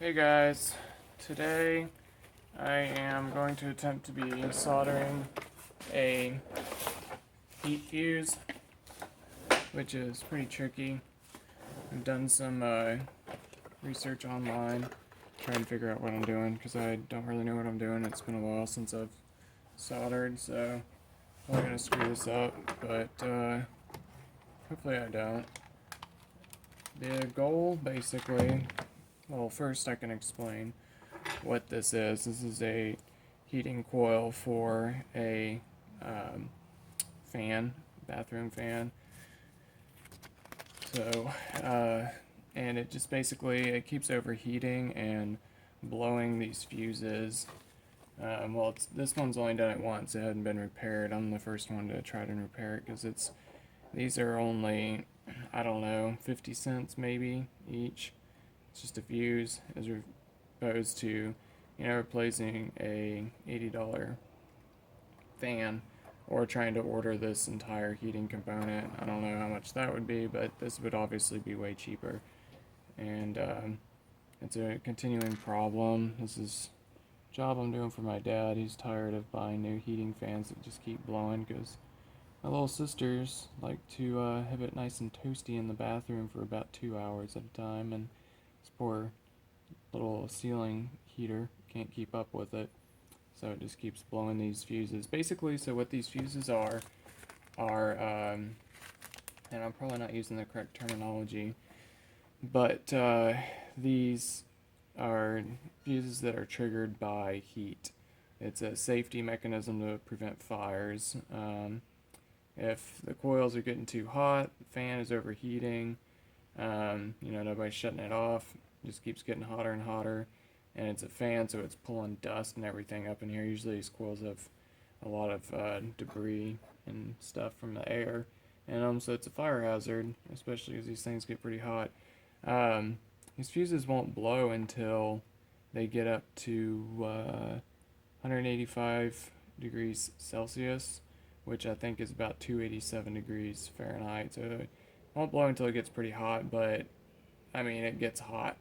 Hey guys, today I am going to attempt to be soldering a heat fuse, which is pretty tricky. I've done some research online, trying to figure out what I'm doing because I don't really know what I'm doing. It's been a while since I've soldered, so I'm probably going to screw this up, but hopefully I don't. The goal, basically, well, first I can explain what this is. This is a heating coil for a fan, bathroom fan. So, and it just basically it keeps overheating and blowing these fuses. Well, this one's only done it once. It hadn't been repaired. I'm the first one to try to repair it because these are only, I don't know, 50 cents maybe each. It's just a fuse as opposed to, replacing a $80 fan or trying to order this entire heating component. I don't know how much that would be, but this would obviously be way cheaper. And it's a continuing problem. This is a job I'm doing for my dad. He's tired of buying new heating fans that just keep blowing because my little sisters like to have it nice and toasty in the bathroom for about 2 hours at a time, and this poor little ceiling heater can't keep up with it, so it just keeps blowing these fuses. Basically, so what these fuses are, and I'm probably not using the correct terminology, but these are fuses that are triggered by heat. It's a safety mechanism to prevent fires. If the coils are getting too hot, the fan is overheating, nobody's shutting it off, it just keeps getting hotter and hotter, and it's a fan, so it's pulling dust and everything up in here. Usually these coils have a lot of debris and stuff from the air, and so it's a fire hazard, especially because these things get pretty hot. These fuses won't blow until they get up to 185 degrees Celsius, which I think is about 287 degrees Fahrenheit. So it won't blow until it gets pretty hot, but I mean, it gets hot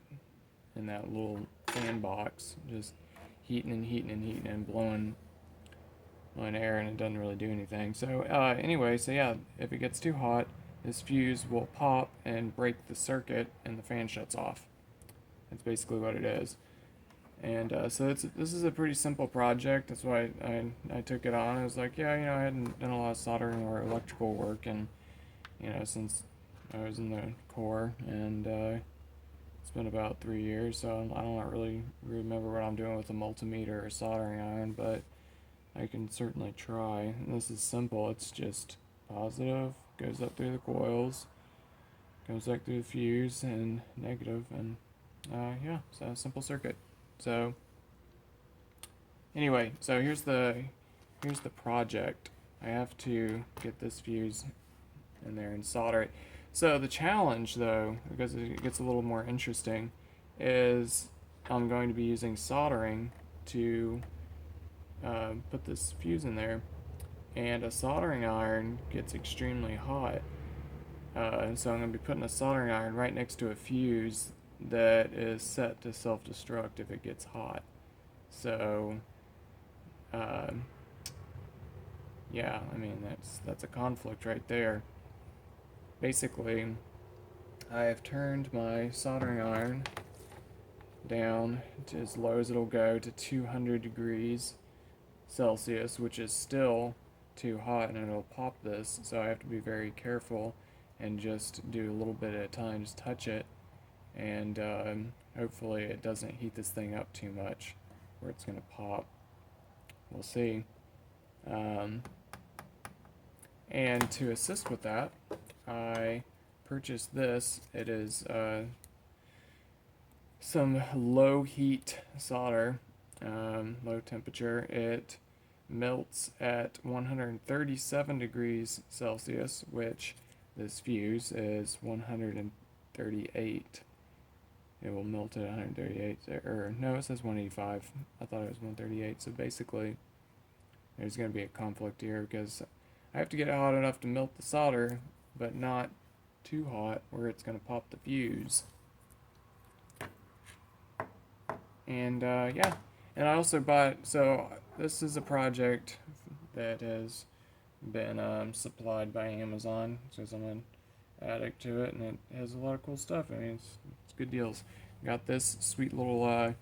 in that little fan box, just heating and heating and heating and blowing on air, and it doesn't really do anything. So anyway, so yeah, if it gets too hot, this fuse will pop and break the circuit, and the fan shuts off. That's basically what it is. And so this is a pretty simple project. That's why I took it on. I was like, yeah, I hadn't done a lot of soldering or electrical work, and since I was in the Corps, and it's been about 3 years, so I don't really remember what I'm doing with a multimeter or soldering iron, but I can certainly try. And this is simple. It's just positive, goes up through the coils, goes back through the fuse, and negative, and yeah, so a simple circuit. So anyway, so here's the project. I have to get this fuse in there and solder it. So the challenge, though, because it gets a little more interesting, is I'm going to be using soldering to put this fuse in there, and a soldering iron gets extremely hot. So I'm going to be putting a soldering iron right next to a fuse that is set to self-destruct if it gets hot. So, yeah, I mean that's a conflict right there. Basically, I have turned my soldering iron down to as low as it'll go, to 200 degrees Celsius, which is still too hot, and it'll pop this. So I have to be very careful and just do a little bit at a time, just touch it, and hopefully it doesn't heat this thing up too much where it's going to pop. We'll see. And to assist with that, I purchased this. It is some low heat solder, low temperature. It melts at 137 degrees Celsius, which this fuse is 138. It will melt at 138, or no, it says 185. I thought it was 138. So basically, there's going to be a conflict here because I have to get it hot enough to melt the solder, but not too hot where it's going to pop the fuse. And yeah, and I also bought. So this is a project that has been supplied by Amazon since I'm an addict to it, and it has a lot of cool stuff. I mean, it's good deals. Got this sweet little.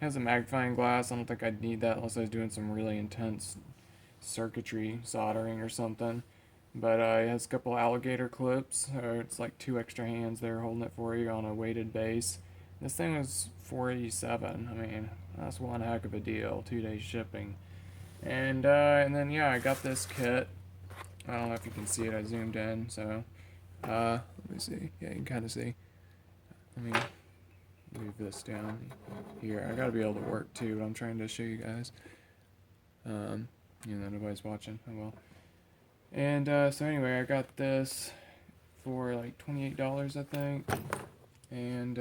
Has a magnifying glass. I don't think I'd need that unless I was doing some really intense circuitry soldering or something. But it has a couple alligator clips. It's like two extra hands there holding it for you on a weighted base. This thing was $487. I mean, that's one heck of a deal. 2 days shipping. And then yeah, I got this kit. I don't know if you can see it. I zoomed in, so let me see. Yeah, you can kind of see. Let me move this down here. I gotta be able to work too, but I'm trying to show you guys. Nobody's watching. Oh well. And so anyway, I got this for like $28, I think. And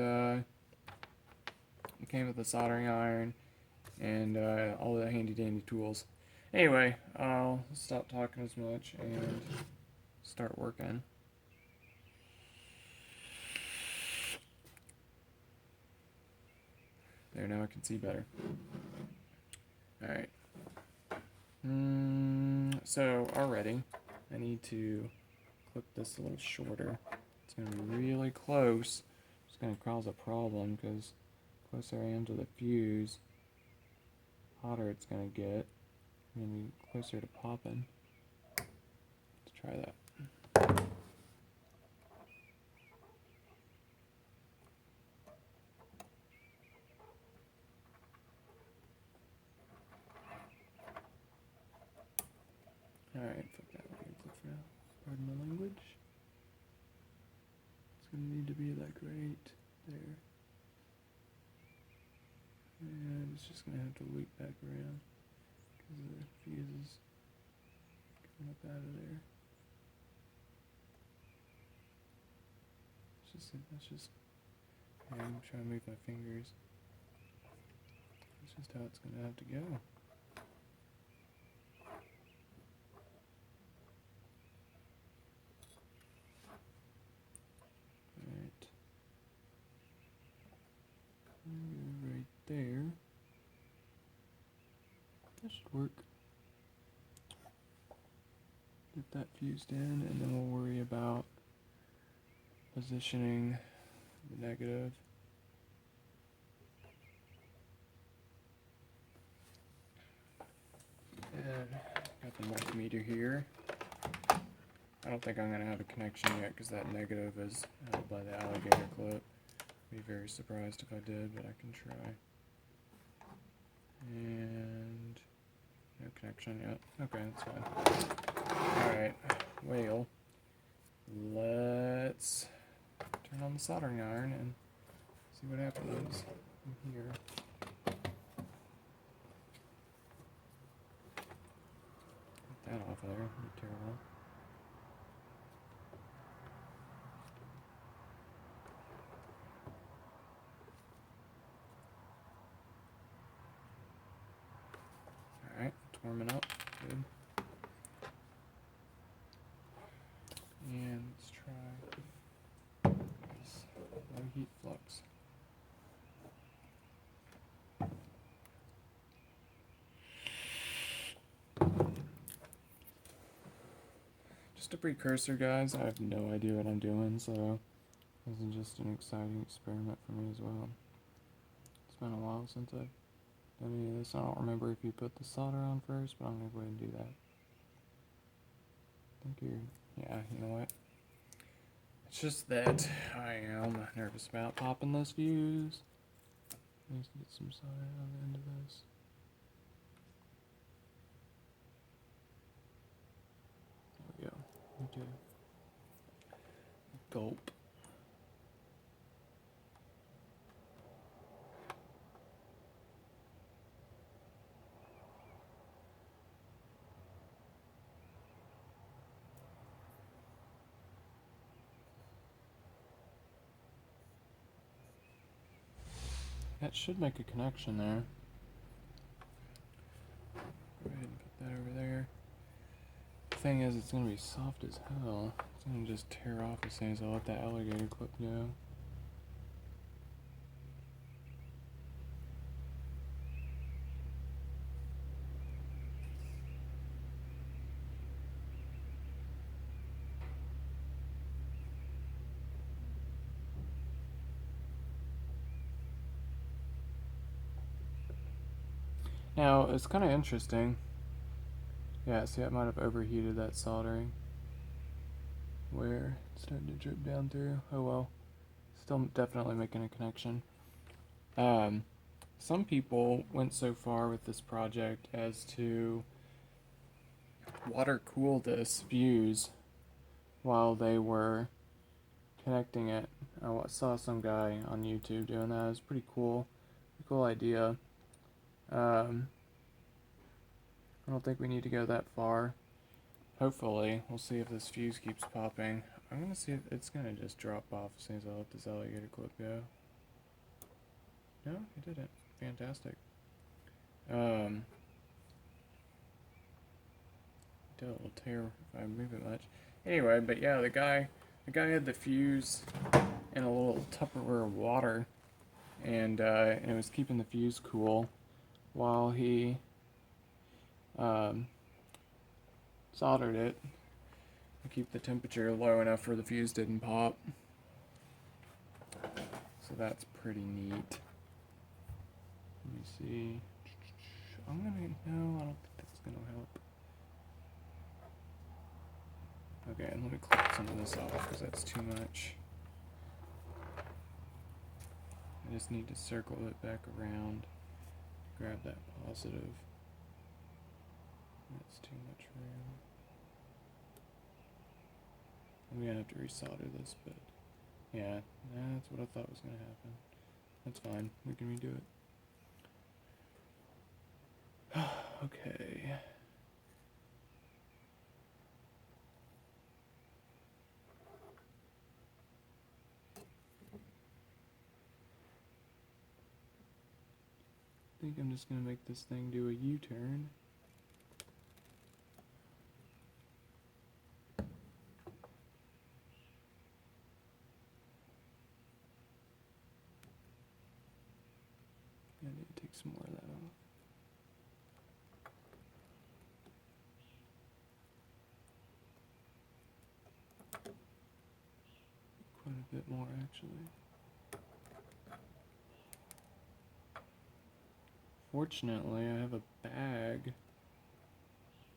it came with a soldering iron and all the handy dandy tools. Anyway, I'll stop talking as much and start working. There, now I can see better. Alright. So already, I need to clip this a little shorter. It's going to be really close. It's going to cause a problem because the closer I am to the fuse, hotter it's going to get. I'm going to be closer to popping. Let's try that. Alright, fuck that language for now. Pardon my language. It's going to need to be like right there. And it's just going to have to loop back around because the fuse is coming up out of there. That's just, I'm trying to move my fingers. That's just how it's going to have to go. Alright. Right there. That should work. Get that fused in, and then we'll worry about positioning the negative. And got the multimeter here. I don't think I'm going to have a connection yet because that negative is held by the alligator clip. I'd be very surprised if I did, but I can try. And no connection yet. Okay, that's fine. Alright, well, let's turn on the soldering iron and see what happens in here. Get that off of there. That'd be terrible. Alright, it's warming up. Good. And let's try this low heat flux. Just a precursor, guys. I have no idea what I'm doing, so this is just an exciting experiment for me as well. It's been a while since I've done any of this. I don't remember if you put the solder on first, but I'm going to go ahead and do that. I think yeah, you know what? It's just that I am nervous about popping this fuse. Let's get some solder on the end of this. There we go. Okay. Gulp. That should make a connection there. Go ahead and put that over there. The thing is, it's going to be soft as hell. It's going to just tear off as soon as I let that alligator clip go. Now, it's kind of interesting. Yeah, see, I might have overheated that soldering. Where it's starting to drip down through. Oh well. Still definitely making a connection. Um, some people went so far with this project as to water cool this fuse while they were connecting it. I saw some guy on YouTube doing that. It was pretty cool. Pretty cool idea. I don't think we need to go that far. Hopefully, we'll see if this fuse keeps popping. I'm gonna see if it's gonna just drop off as soon as I let this alligator clip go. No, it didn't. Fantastic. Did a little tear if I move it much. Anyway, but yeah, the guy had the fuse in a little Tupperware of water, and it was keeping the fuse cool while he um, soldered it to keep the temperature low enough where the fuse didn't pop. So that's pretty neat. Let me see. No, I don't think that's gonna help. Okay, and let me clip some of this off because that's too much. I just need to circle it back around, grab that positive. That's too much room. I'm gonna have to resolder this, but yeah, that's what I thought was gonna happen. That's fine, we can redo it. Okay. I think I'm just gonna make this thing do a U-turn. I need to take some more of that off. Quite a bit more, actually. Fortunately, I have a bag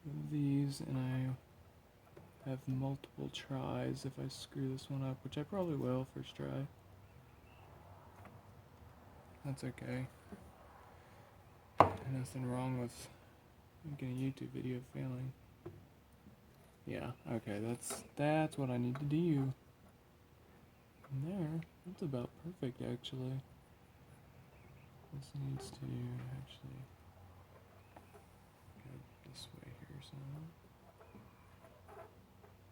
of these, and I have multiple tries if I screw this one up, which I probably will first try. That's okay. Nothing wrong with making a YouTube video failing. Yeah, okay, that's what I need to do. And there, that's about perfect actually. This needs to actually go this way here some.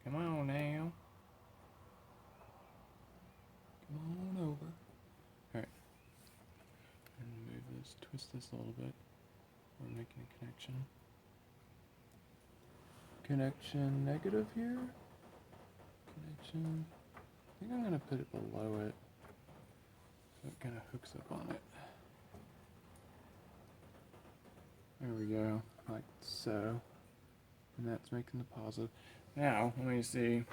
Come on now. Come on over. Alright. And move this, twist this a little bit. We're making a connection. Connection negative here. Connection. I think I'm gonna put it below it so it kind of hooks up on it. There we go, like so. And that's making the positive. Now, let me see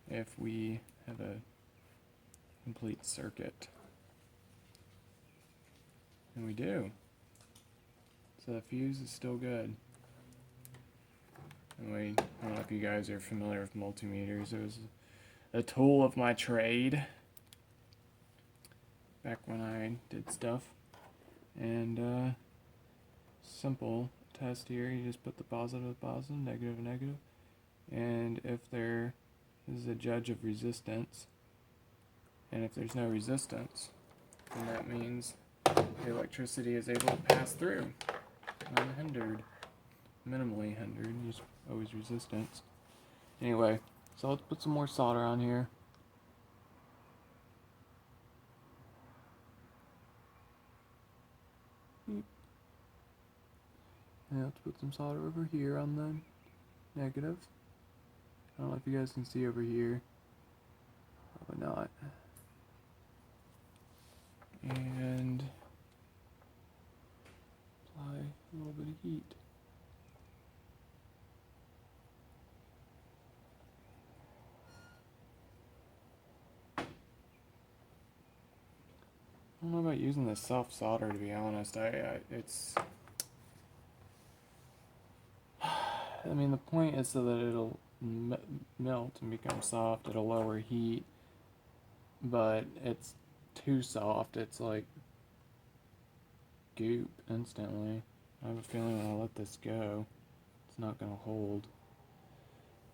if we have a complete circuit. And we do. So the fuse is still good. And I don't know if you guys are familiar with multimeters. It was a tool of my trade back when I did stuff. And simple test here, you just put the positive, positive, negative, negative. And if there is a judge of resistance, and if there's no resistance, then that means the electricity is able to pass through unhindered, minimally hindered. There's always resistance. Anyway, so let's put some more solder on here. And let's put some solder over here on the negative. I don't know if you guys can see over here. Probably not. And apply a little bit of heat. don't know about using the self solder, to be honest. It's. I mean, the point is so that it'll melt and become soft at a lower heat, but it's too soft. It's like goop instantly. I have a feeling when I let this go, it's not gonna hold.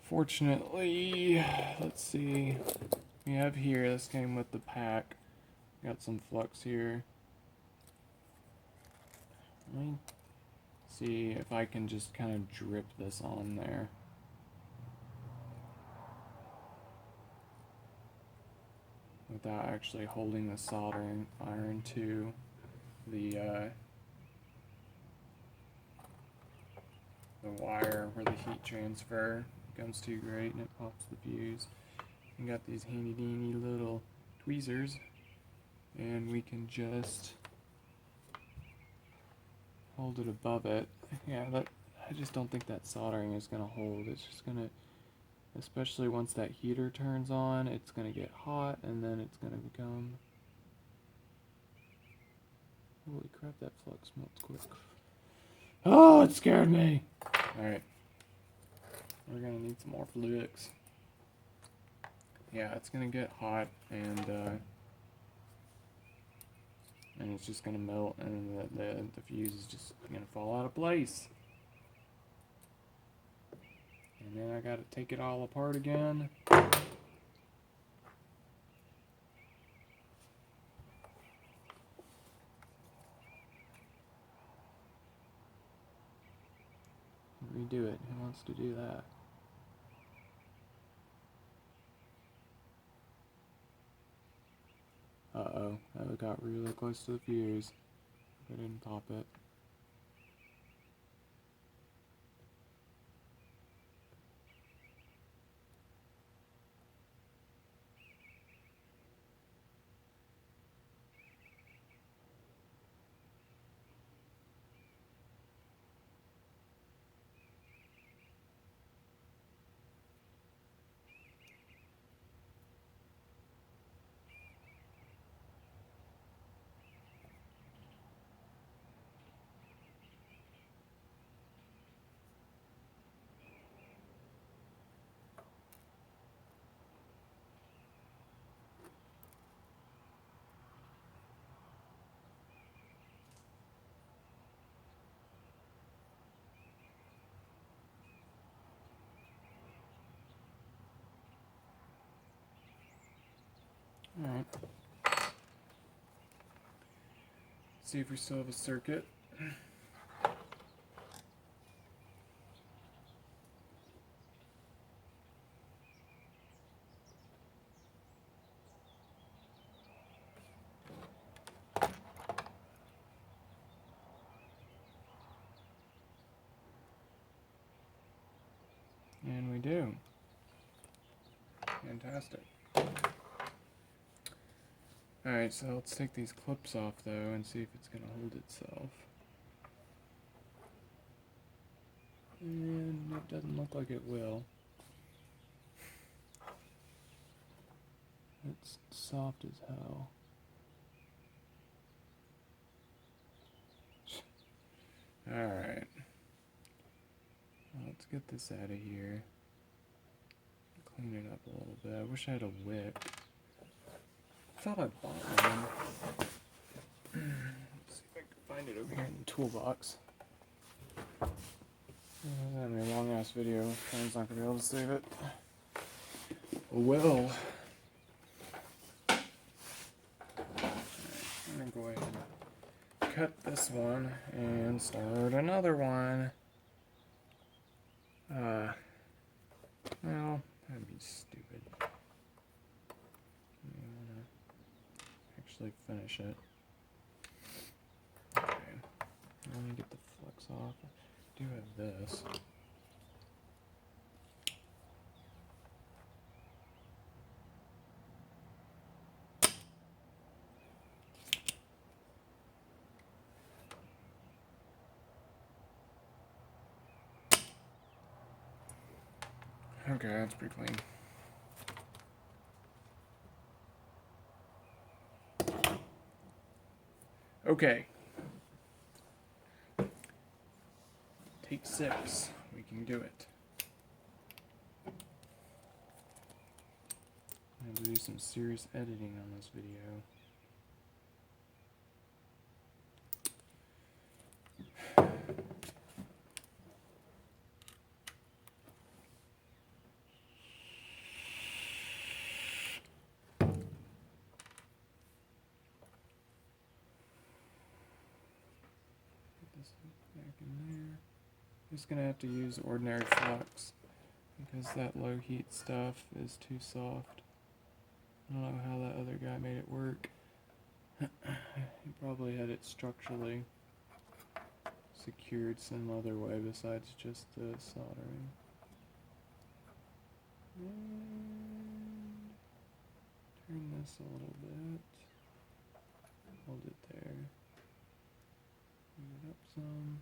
Fortunately, let's see. We have here, this came with the pack. Got some flux here. Let me see if I can just kind of drip this on there. Without actually holding the soldering iron to the wire where the heat transfer becomes too great and it pops the fuse. We got these handy dandy little tweezers, and we can just hold it above it. Yeah, I just don't think that soldering is gonna hold. It's just gonna, especially once that heater turns on, it's gonna get hot and then it's gonna become. Holy crap, that flux melts quick. Oh, it scared me! Alright. We're gonna need some more fluids. Yeah, it's gonna get hot and it's just gonna melt and the fuse is just gonna fall out of place. And then I gotta take it all apart again. Redo it. Who wants to do that? Uh-oh. That got really close to the fuse. I didn't pop it. Alright. See if we still have a circuit. And we do. Fantastic. Alright, so let's take these clips off though and see if it's going to hold itself. And it doesn't look like it will. It's soft as hell. Alright. Let's get this out of here. Clean it up a little bit. I wish I had a wick. I thought I bought one. Let's see if I can find it over here in the toolbox. That's gonna be a long ass video. Phone's not gonna be able to save it. Oh well. I'm gonna go ahead and cut this one and start another one. Well, that'd be stupid. I wanna actually finish it. Okay. Let me get the flux off. I do have this. Okay, that's pretty clean. Okay. Take 6. We can do it. I have to do some serious editing on this video. Back in there. Just gonna have to use ordinary flux because that low heat stuff is too soft. I don't know how that other guy made it work. He probably had it structurally secured some other way besides just the soldering. And turn this a little bit. Hold it there. Move it up some.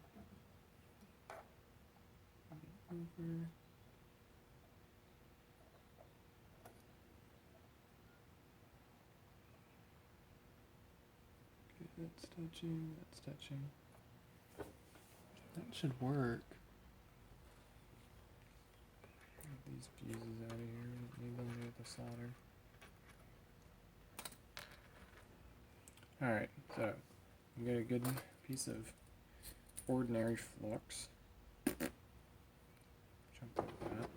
Move it over. Okay, that's touching, that's touching. That should work. Get these fuses out of here. We don't need them to get the solder. Alright, so we got a good piece of ordinary flux. Jump like that.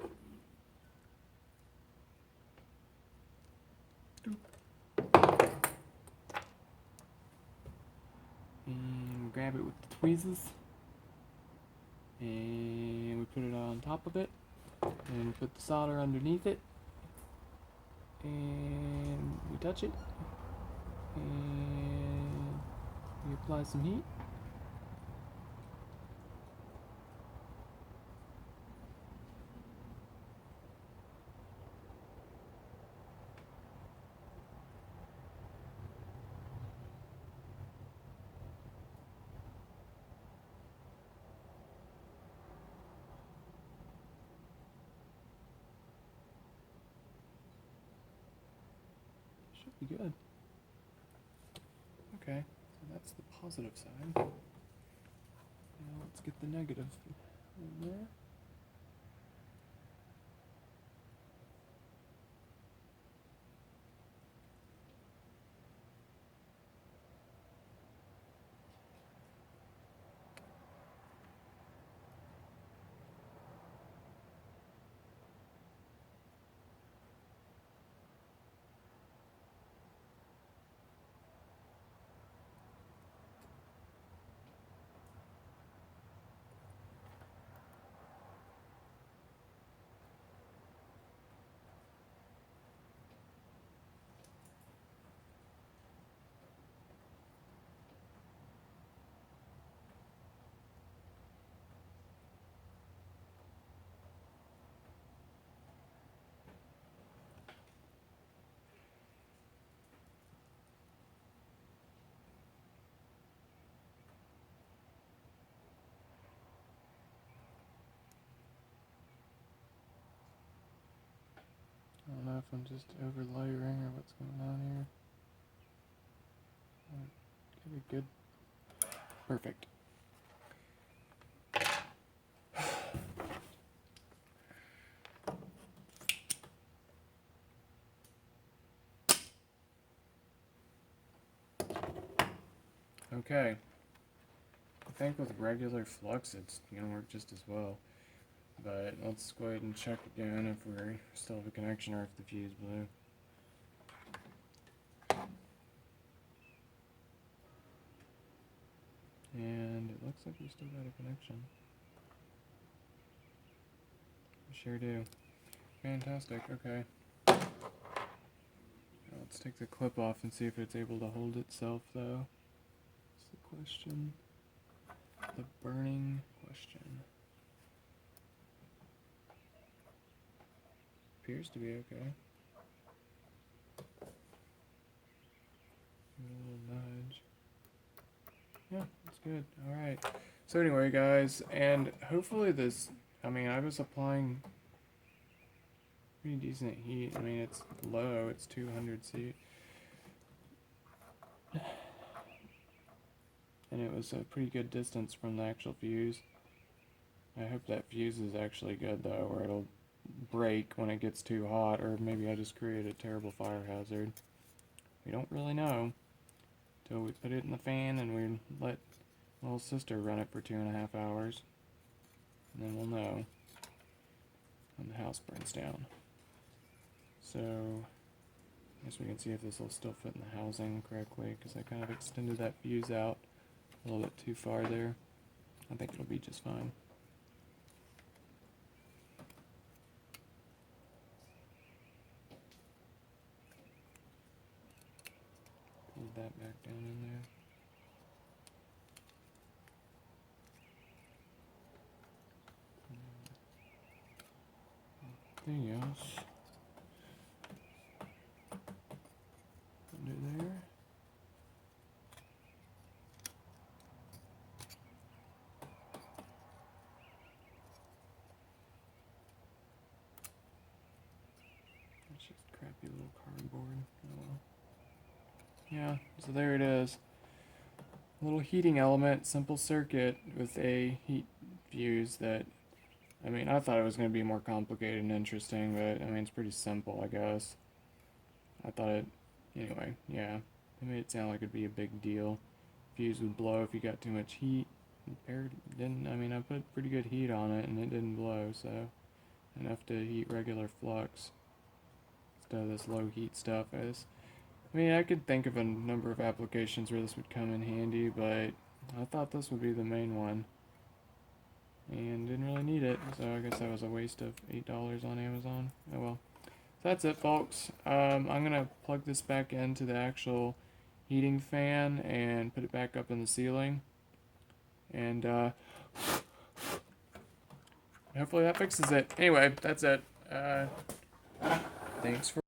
And grab it with the tweezers. And we put it on top of it. And put the solder underneath it. And we touch it. And we apply some heat. Should be good. Okay, so that's the positive side. Now let's get the negative in there. I don't know if I'm just over layering or what's going on here. Give it good. Perfect. Okay. I think with regular flux it's gonna work just as well. But let's go ahead and check again if we still have a connection or if the fuse blew. And it looks like we still got a connection. We sure do. Fantastic, okay. Now let's take the clip off and see if it's able to hold itself though. That's the question. The burning question. Appears to be okay. Give it a little nudge. Yeah, that's good. Alright. So anyway, guys, and hopefully this, I mean, I was applying pretty decent heat. I mean, it's low. It's 200 C. and it was a pretty good distance from the actual fuse. I hope that fuse is actually good though, or it'll break when it gets too hot, or maybe I just created a terrible fire hazard. We don't really know until we put it in the fan and we let little sister run it for 2.5 hours, and then we'll know when the house burns down. So I guess we can see if this will still fit in the housing correctly, because I kind of extended that fuse out a little bit too far there. I think it'll be just fine. Put that back down in there. Anything else? Under there. That's just crappy little cardboard. Oh well. Yeah, so there it is. Little heating element, simple circuit with a heat fuse that, I mean, I thought it was going to be more complicated and interesting, but, I mean, it's pretty simple, I guess. I thought it, anyway, yeah. It made it sound like it'd be a big deal. Fuse would blow if you got too much heat. Didn't, I mean, I put pretty good heat on it and it didn't blow, so enough to heat regular flux instead of this low heat stuff. I mean, I could think of a number of applications where this would come in handy, but I thought this would be the main one. And didn't really need it, so I guess that was a waste of $8 on Amazon. Oh well. So that's it, folks. I'm going to plug this back into the actual heating fan and put it back up in the ceiling. And hopefully that fixes it. Anyway, that's it. Thanks for